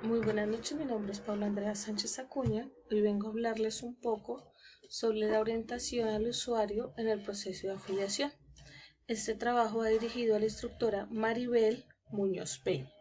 Muy buenas noches, mi nombre es Paula Andrea Sánchez Acuña. Hoy vengo a hablarles un poco sobre la orientación al usuario en el proceso de afiliación. Este trabajo va dirigido a la instructora Maribel Muñoz Peña.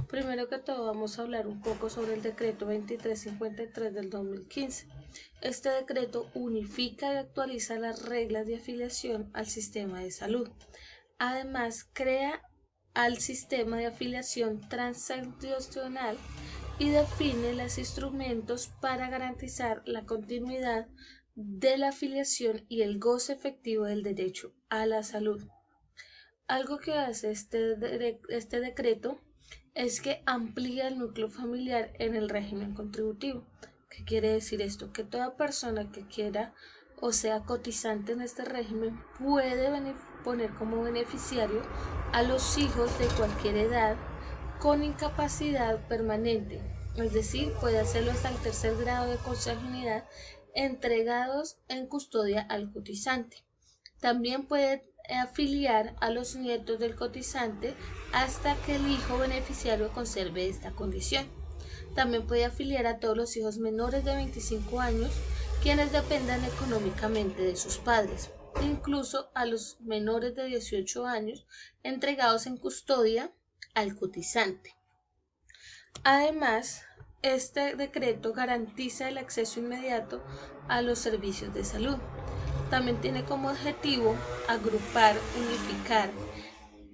Primero que todo vamos a hablar un poco sobre el decreto 2353 del 2015. Este decreto unifica y actualiza las reglas de afiliación al sistema de salud. Además, crea al sistema de afiliación transaccional y define los instrumentos para garantizar la continuidad de la afiliación y el goce efectivo del derecho a la salud. Algo que hace este decreto es que amplía el núcleo familiar en el régimen contributivo. ¿Qué quiere decir esto? Que toda persona que quiera o sea cotizante en este régimen puede poner como beneficiario a los hijos de cualquier edad con incapacidad permanente, es decir, puede hacerlo hasta el tercer grado de consanguinidad entregados en custodia al cotizante. También puede afiliar a los nietos del cotizante hasta que el hijo beneficiario conserve esta condición. También puede afiliar a todos los hijos menores de 25 años quienes dependan económicamente de sus padres, incluso a los menores de 18 años entregados en custodia al cotizante. Además, este decreto garantiza el acceso inmediato a los servicios de salud. También tiene como objetivo agrupar, unificar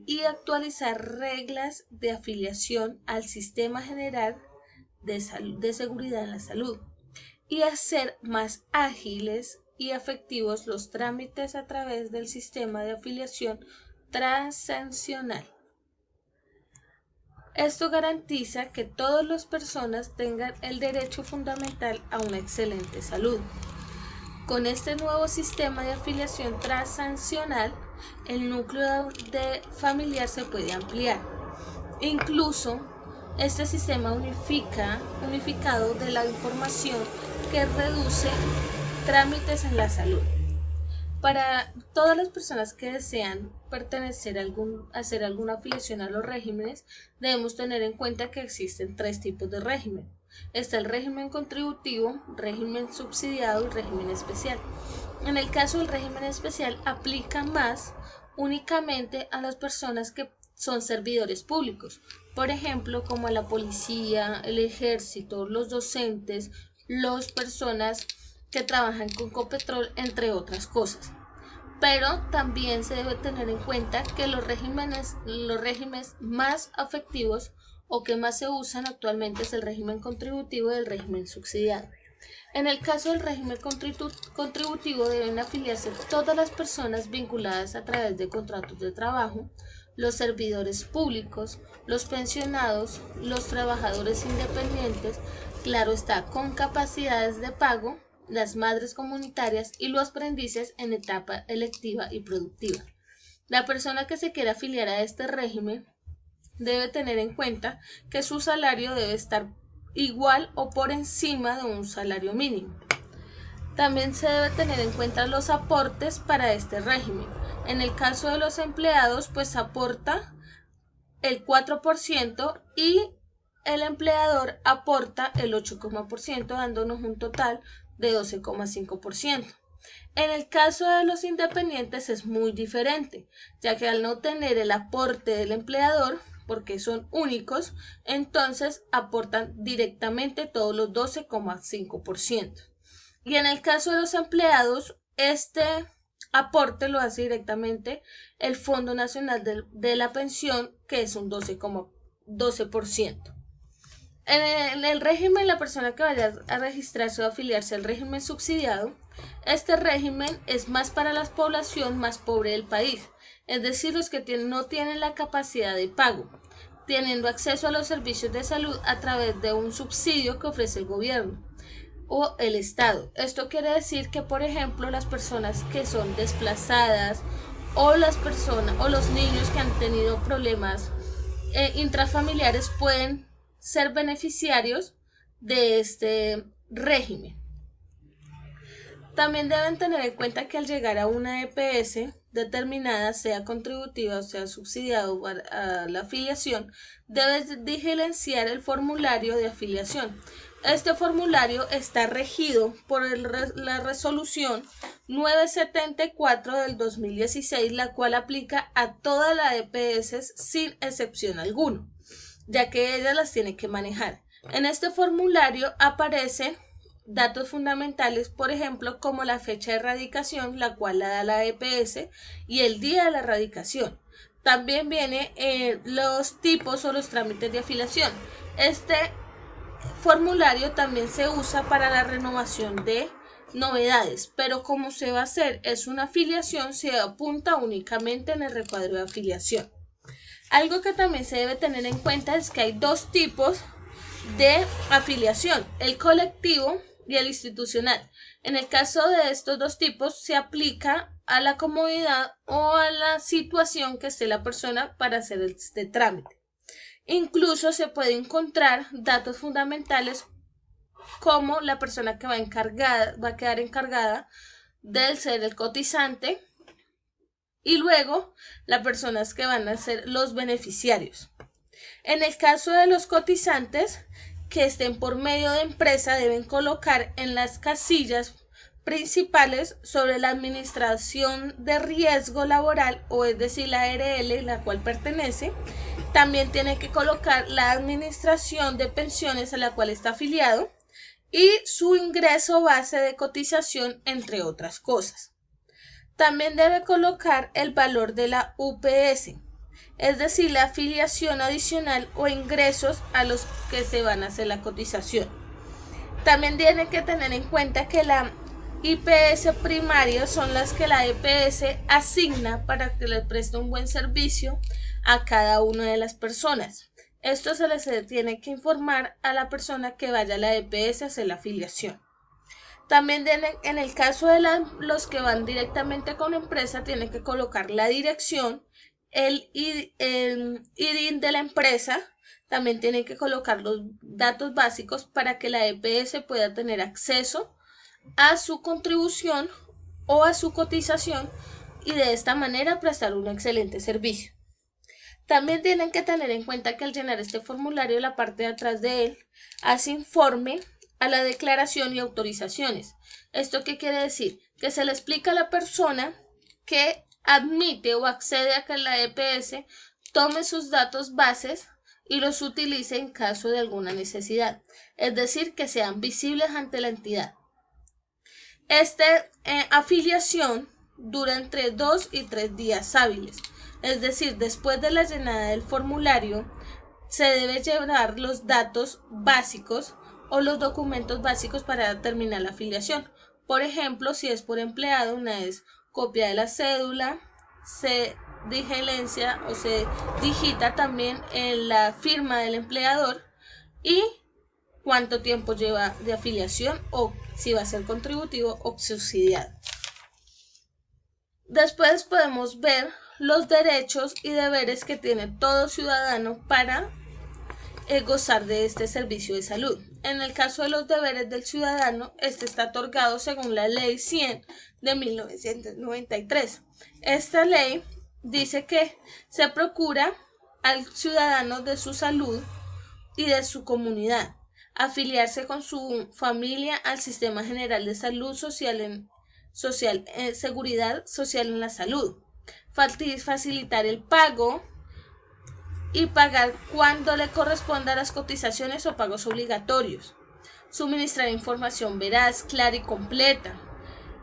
y actualizar reglas de afiliación al sistema general de seguridad en la salud y hacer más ágiles y efectivos los trámites a través del sistema de afiliación transaccional. Esto garantiza que todas las personas tengan el derecho fundamental a una excelente salud. Con este nuevo sistema de afiliación transaccional, el núcleo familiar se puede ampliar. Incluso, este sistema unificado de la información que reduce trámites en la salud. Para todas las personas que desean pertenecer hacer alguna afiliación a los regímenes, debemos tener en cuenta que existen tres tipos de régimen. Está el régimen contributivo, régimen subsidiado y régimen especial. En el caso del régimen especial aplica más únicamente a las personas que son servidores públicos, por ejemplo, como a la policía, el ejército, los docentes, las personas que trabajan con Copetrol, entre otras cosas. Pero también se debe tener en cuenta que los regímenes más efectivos o que más se usan actualmente es el régimen contributivo y el régimen subsidiado. En el caso del régimen contributivo deben afiliarse todas las personas vinculadas a través de contratos de trabajo, los servidores públicos, los pensionados, los trabajadores independientes, claro está, con capacidades de pago, las madres comunitarias y los aprendices en etapa electiva y productiva. La persona que se quiera afiliar a este régimen debe tener en cuenta que su salario debe estar igual o por encima de un salario mínimo. También se debe tener en cuenta los aportes para este régimen. En el caso de los empleados, pues aporta el 4% y el empleador aporta el 8%, dándonos un total de 12,5%. En el caso de los independientes es muy diferente, ya que al no tener el aporte del empleador, porque son únicos, entonces aportan directamente todos los 12,5%. Y en el caso de los empleados, este aporte lo hace directamente el Fondo Nacional de la Pensión, que es un 12%. En el régimen, la persona que vaya a registrarse o afiliarse al régimen subsidiado, este régimen es más para la población más pobre del país, es decir, los que no tienen la capacidad de pago, teniendo acceso a los servicios de salud a través de un subsidio que ofrece el gobierno o el Estado. Esto quiere decir que, por ejemplo, las personas que son desplazadas o las personas o los niños que han tenido problemas intrafamiliares pueden ser beneficiarios de este régimen. También deben tener en cuenta que al llegar a una EPS determinada, sea contributiva o sea subsidiado a la afiliación, debes diligenciar el formulario de afiliación. Este formulario está regido por la resolución 974 del 2016, la cual aplica a todas las EPS sin excepción alguna, ya que ellas las tienen que manejar. En este formulario aparecen datos fundamentales, por ejemplo, como la fecha de erradicación, la cual la da la EPS, y el día de la erradicación. También viene los tipos o los trámites de afiliación. Este formulario también se usa para la renovación de novedades, pero como se va a hacer es una afiliación, se apunta únicamente en el recuadro de afiliación. Algo que también se debe tener en cuenta es que hay dos tipos de afiliación, el colectivo y el institucional. En el caso de estos dos tipos se aplica a la comodidad o a la situación que esté la persona para hacer este trámite. Incluso se puede encontrar datos fundamentales como la persona que va a quedar encargada del ser el cotizante y luego las personas que van a ser los beneficiarios. En el caso de los cotizantes que estén por medio de empresa, deben colocar en las casillas principales sobre la administración de riesgo laboral, o es decir, la ARL, la cual pertenece. También tiene que colocar la administración de pensiones a la cual está afiliado y su ingreso base de cotización, entre otras cosas. También debe colocar el valor de la UPS, es decir, la afiliación adicional o ingresos a los que se van a hacer la cotización. También tienen que tener en cuenta que la IPS primaria son las que la EPS asigna para que le preste un buen servicio a cada una de las personas. Esto se les tiene que informar a la persona que vaya a la EPS a hacer la afiliación. También en el caso de los que van directamente con empresa, tienen que colocar la dirección, el IDIN de la empresa. También tienen que colocar los datos básicos para que la EPS pueda tener acceso a su contribución o a su cotización y de esta manera prestar un excelente servicio. También tienen que tener en cuenta que al llenar este formulario, la parte de atrás de él hace informe a la declaración y autorizaciones. ¿Esto qué quiere decir? Que se le explica a la persona que admite o accede a que la EPS tome sus datos bases y los utilice en caso de alguna necesidad, es decir, que sean visibles ante la entidad. Esta afiliación dura entre 2 y 3 días hábiles, es decir, después de la llenada del formulario se debe llevar los datos básicos o los documentos básicos para terminar la afiliación. Por ejemplo, si es por empleado, una es copia de la cédula, se diligencia o se digita también en la firma del empleador y cuánto tiempo lleva de afiliación o si va a ser contributivo o subsidiado. Después podemos ver los derechos y deberes que tiene todo ciudadano para gozar de este servicio de salud. En el caso de los deberes del ciudadano, este está otorgado según la Ley 100 de 1993. Esta ley dice que se procura al ciudadano de su salud y de su comunidad, afiliarse con su familia al Sistema General de Salud Seguridad Social en la Salud, facilitar el pago y pagar cuando le corresponda las cotizaciones o pagos obligatorios, suministrar información veraz, clara y completa,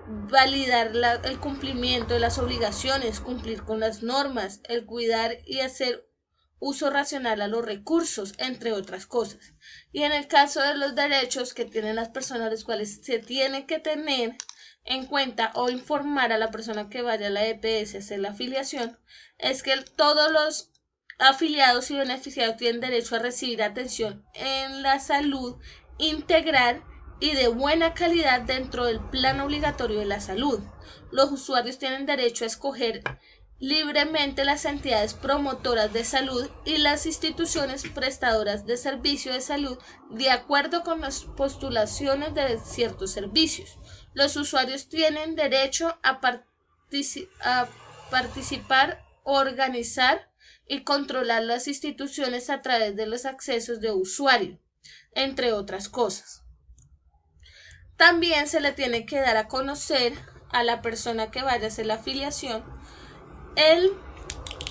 validar el cumplimiento de las obligaciones, cumplir con las normas, el cuidar y hacer uso racional a los recursos, entre otras cosas. Y en el caso de los derechos que tienen las personas, los cuales se tiene que tener en cuenta o informar a la persona que vaya a la EPS a hacer la afiliación, es que todos los afiliados y beneficiarios tienen derecho a recibir atención en la salud integral y de buena calidad dentro del plan obligatorio de la salud. Los usuarios tienen derecho a escoger libremente las entidades promotoras de salud y las instituciones prestadoras de servicio de salud de acuerdo con las postulaciones de ciertos servicios. Los usuarios tienen derecho a participar, organizar y controlar las instituciones a través de los accesos de usuario, entre otras cosas. También se le tiene que dar a conocer a la persona que vaya a hacer la afiliación el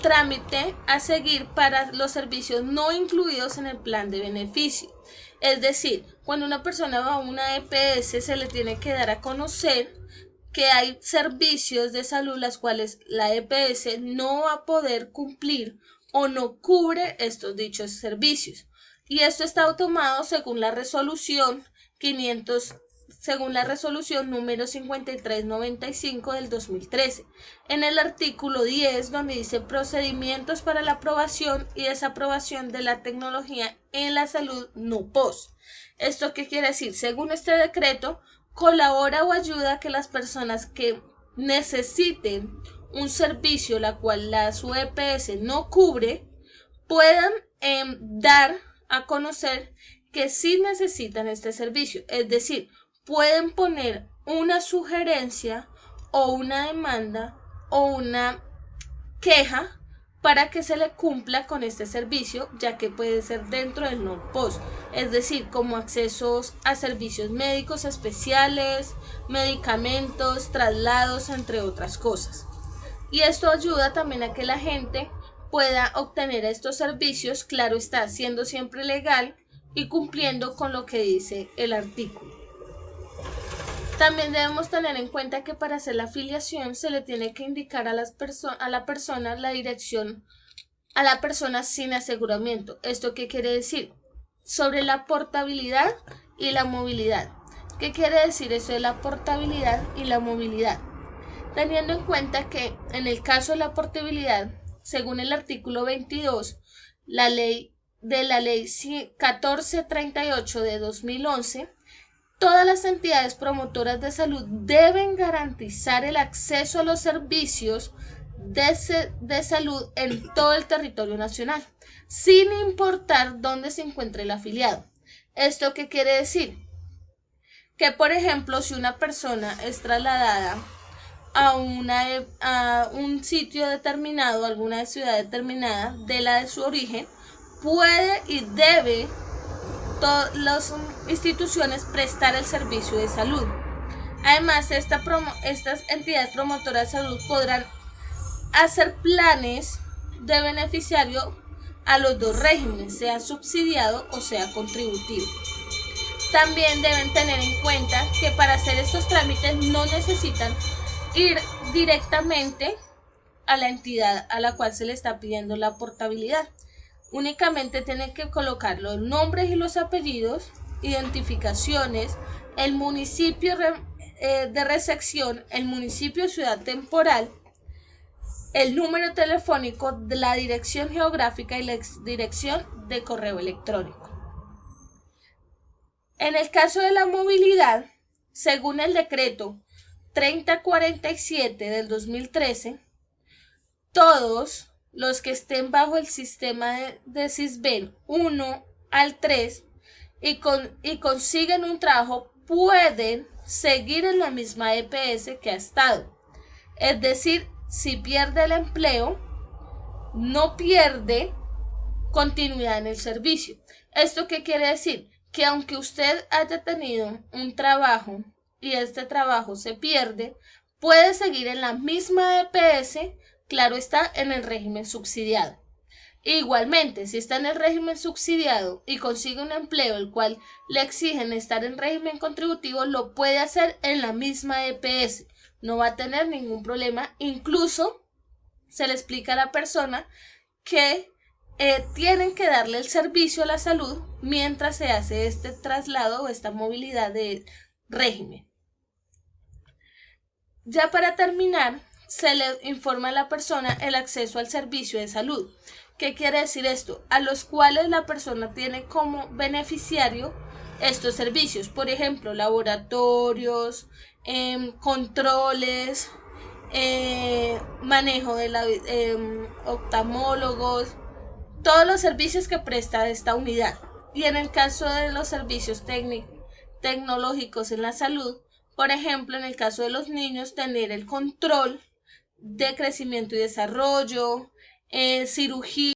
trámite a seguir para los servicios no incluidos en el plan de beneficio. Es decir, cuando una persona va a una EPS se le tiene que dar a conocer que hay servicios de salud las cuales la EPS no va a poder cumplir o no cubre estos dichos servicios. Y esto está tomado según la resolución número 5395 del 2013, en el artículo 10, donde dice procedimientos para la aprobación y desaprobación de la tecnología en la salud no POS. ¿Esto qué quiere decir? Según este decreto, colabora o ayuda a que las personas que necesiten un servicio la cual su EPS no cubre puedan dar a conocer que sí necesitan este servicio. Es decir, pueden poner una sugerencia o una demanda o una queja para que se le cumpla con este servicio, ya que puede ser dentro del no POS, es decir, como accesos a servicios médicos especiales, medicamentos, traslados, entre otras cosas. Y esto ayuda también a que la gente pueda obtener estos servicios, claro está, siendo siempre legal y cumpliendo con lo que dice el artículo. También debemos tener en cuenta que para hacer la afiliación se le tiene que indicar a la persona la dirección a la persona sin aseguramiento. ¿Esto qué quiere decir? Sobre la portabilidad y la movilidad. ¿Qué quiere decir eso de la portabilidad y la movilidad? Teniendo en cuenta que en el caso de la portabilidad, según el artículo 22, la ley 1438 de 2011, todas las entidades promotoras de salud deben garantizar el acceso a los servicios de salud en todo el territorio nacional, sin importar dónde se encuentre el afiliado. ¿Esto qué quiere decir? Que, por ejemplo, si una persona es trasladada a un sitio determinado, a alguna ciudad determinada de la de su origen, puede y debe todas las instituciones prestar el servicio de salud. Además, estas entidades promotoras de salud podrán hacer planes de beneficiario a los dos regímenes, sea subsidiado o sea contributivo. También deben tener en cuenta que para hacer estos trámites no necesitan ir directamente a la entidad a la cual se le está pidiendo la portabilidad. Únicamente tienen que colocar los nombres y los apellidos, identificaciones, el municipio de recepción, el municipio ciudad temporal, el número telefónico, la dirección geográfica y la dirección de correo electrónico. En el caso de la movilidad, según el decreto 3047 del 2013, todos los que estén bajo el sistema de SISBEN 1 al 3 y consiguen un trabajo pueden seguir en la misma EPS que ha estado. Es decir, si pierde el empleo, no pierde continuidad en el servicio. ¿Esto qué quiere decir? Que aunque usted haya tenido un trabajo y este trabajo se pierde, puede seguir en la misma EPS, claro está, en el régimen subsidiado. Igualmente, si está en el régimen subsidiado y consigue un empleo el cual le exigen estar en régimen contributivo, lo puede hacer en la misma EPS. No va a tener ningún problema. Incluso se le explica a la persona que tienen que darle el servicio a la salud mientras se hace este traslado o esta movilidad de régimen. Ya para terminar, se le informa a la persona el acceso al servicio de salud. ¿Qué quiere decir esto? A los cuales la persona tiene como beneficiario estos servicios, por ejemplo, laboratorios, controles, manejo de oftalmólogos, todos los servicios que presta esta unidad. Y en el caso de los servicios tecnológicos en la salud, Por ejemplo, en el caso de los niños, tener el control de crecimiento y desarrollo, cirugía